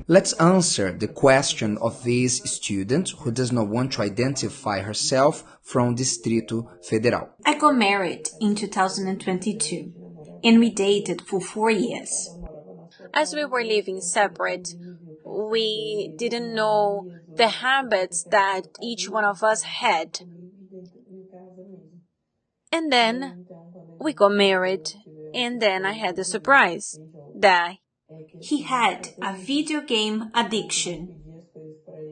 Let's answer the question of this student who does not want to identify herself from Distrito Federal. I got married in 2022 and we dated for 4 years. As we were living separate, we didn't know the habits that each one of us had. And then we got married, and then I had the surprise that he had a video game addiction,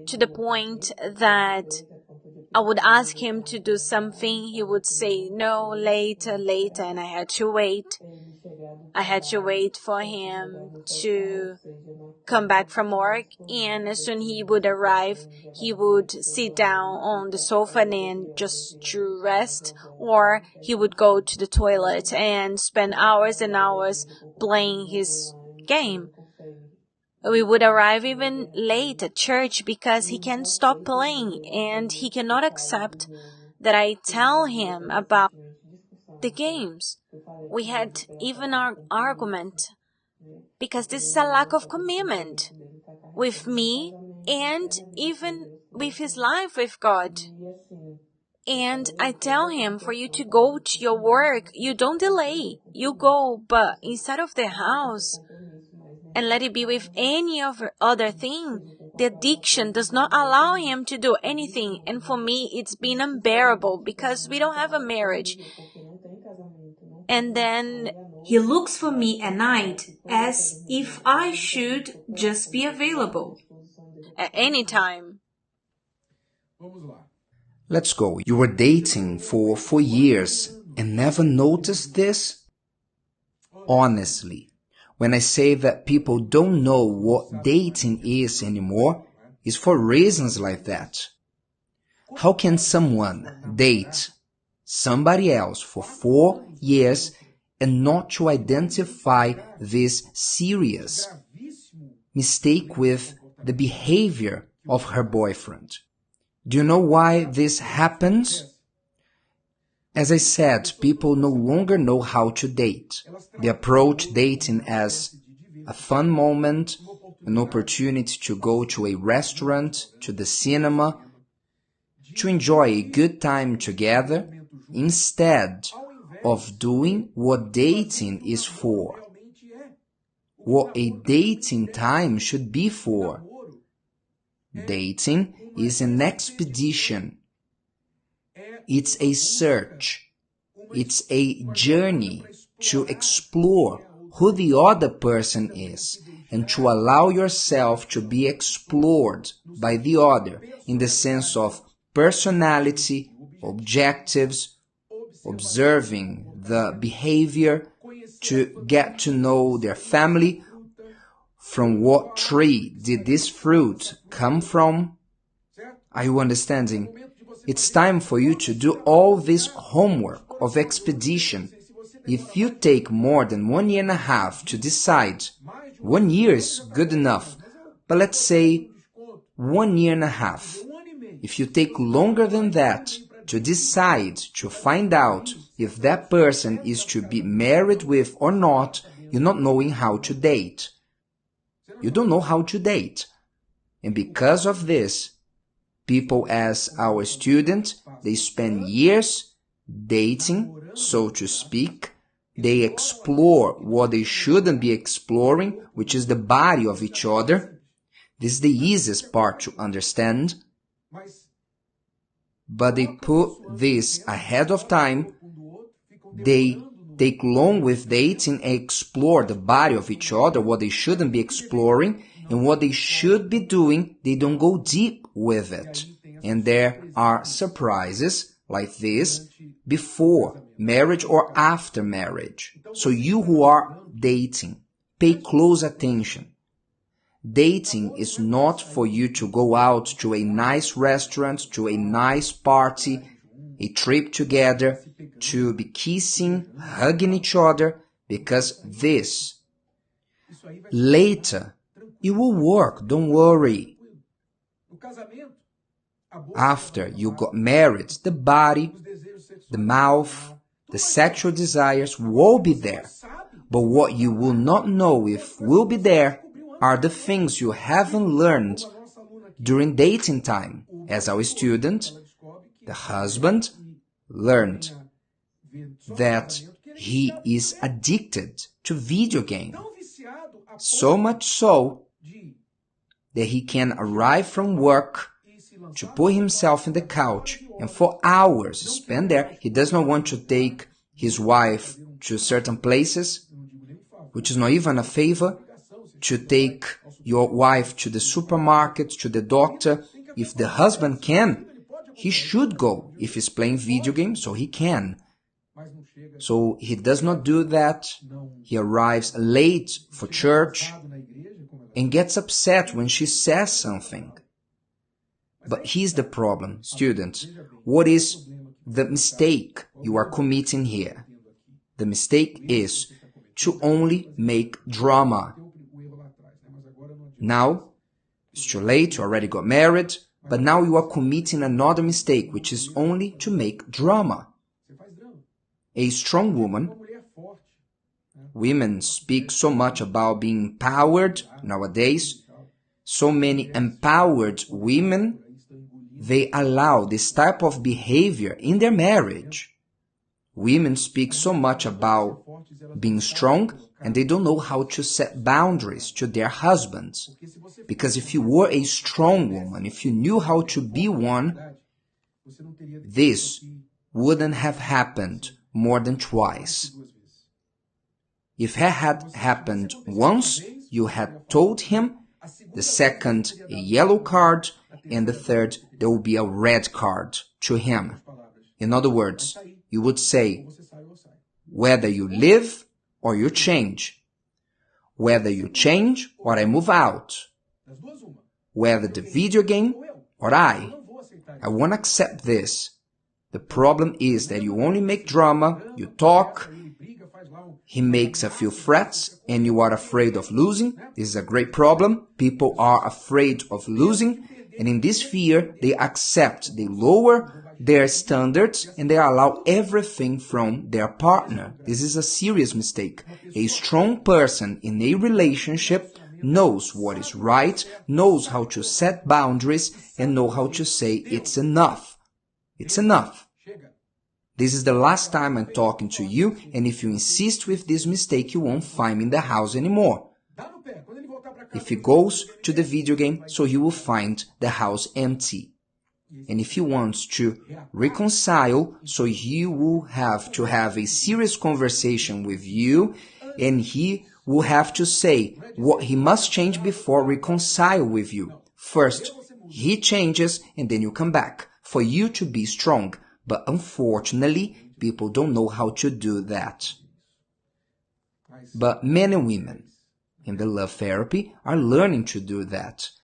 to the point that I would ask him to do something, he would say no, later, and I had to wait. I had to wait for him to come back from work, and as soon he would arrive, he would sit down on the sofa and just to rest, or he would go to the toilet and spend hours and hours playing his game. We would arrive even late at church because he can't stop playing, and he cannot accept that I tell him about the games. We had even an argument because this is a lack of commitment with me and even with his life with God. And I tell him, for you to go to your work, you don't delay, you go, but instead of the house, and let it be with any other thing, the addiction does not allow him to do anything. And for me, it's been unbearable because we don't have a marriage. And then he looks for me at night as if I should just be available at any time. Let's go. You were dating for 4 years and never noticed this? Honestly, when I say that people don't know what dating is anymore, it's for reasons like that. How can someone date somebody else for 4 years and not to identify this serious mistake with the behavior of her boyfriend? Do you know why this happens? As I said, people no longer know how to date. They approach dating as a fun moment, an opportunity to go to a restaurant, to the cinema, to enjoy a good time together, instead of doing what dating is for, what a dating time should be for. Dating is an expedition. It's a search. It's a journey to explore who the other person is and to allow yourself to be explored by the other in the sense of personality, objectives, observing the behavior, to get to know their family. From what tree did this fruit come from? Are you understanding? It's time for you to do all this homework of expedition. If you take more than 1 year and a half to decide, 1 year is good enough, but let's say 1 year and a half. If you take longer than that to decide, to find out if that person is to be married with or not, you're not knowing how to date. You don't know how to date. And because of this, people as our student, they spend years dating, so to speak. They explore what they shouldn't be exploring, which is the body of each other. This is the easiest part to understand. But they put this ahead of time. They take long with dating and explore the body of each other, what they shouldn't be exploring, and what they should be doing, they don't go deep with it. And there are surprises like this before marriage or after marriage. So you who are dating, pay close attention. Dating is not for you to go out to a nice restaurant, to a nice party, a trip together, to be kissing, hugging each other, because this, later, it will work, don't worry. After you got married, the body, the mouth, the sexual desires will be there. But what you will not know if will be there are the things you haven't learned during dating time. As our student, the husband learned that he is addicted to video game. So much so that he can arrive from work to put himself in the couch and for hours spend there. He does not want to take his wife to certain places, which is not even a favor, to take your wife to the supermarket, to the doctor. If the husband can, he should go. If he's playing video games, so he can. So he does not do that. He arrives late for church and gets upset when she says something. But here's the problem, students. What is the mistake you are committing here? The mistake is to only make drama. Now, it's too late, you already got married, but now you are committing another mistake, which is only to make drama. A strong woman, women speak so much about being empowered nowadays. So many empowered women, they allow this type of behavior in their marriage. Women speak so much about being strong, and they don't know how to set boundaries to their husbands. Because if you were a strong woman, if you knew how to be one, this wouldn't have happened more than twice. If it had happened once, you had told him, the second a yellow card, and the third there will be a red card to him. In other words, you would say, whether you live or you change, whether you change or I move out, whether the video game or I won't accept this. The problem is that you only make drama, you talk, he makes a few threats, and you are afraid of losing. This is a great problem. People are afraid of losing, and in this fear, they accept, they lower their standards, and they allow everything from their partner. This is a serious mistake. A strong person in a relationship knows what is right, knows how to set boundaries, and know how to say it's enough. It's enough. This is the last time I'm talking to you, and if you insist with this mistake, you won't find me in the house anymore. If he goes to the video game, so he will find the house empty. And if he wants to reconcile, so he will have to have a serious conversation with you, and he will have to say what he must change before reconcile with you. First, he changes, and then you come back, for you to be strong. But unfortunately, people don't know how to do that. But men and women in the love therapy are learning to do that.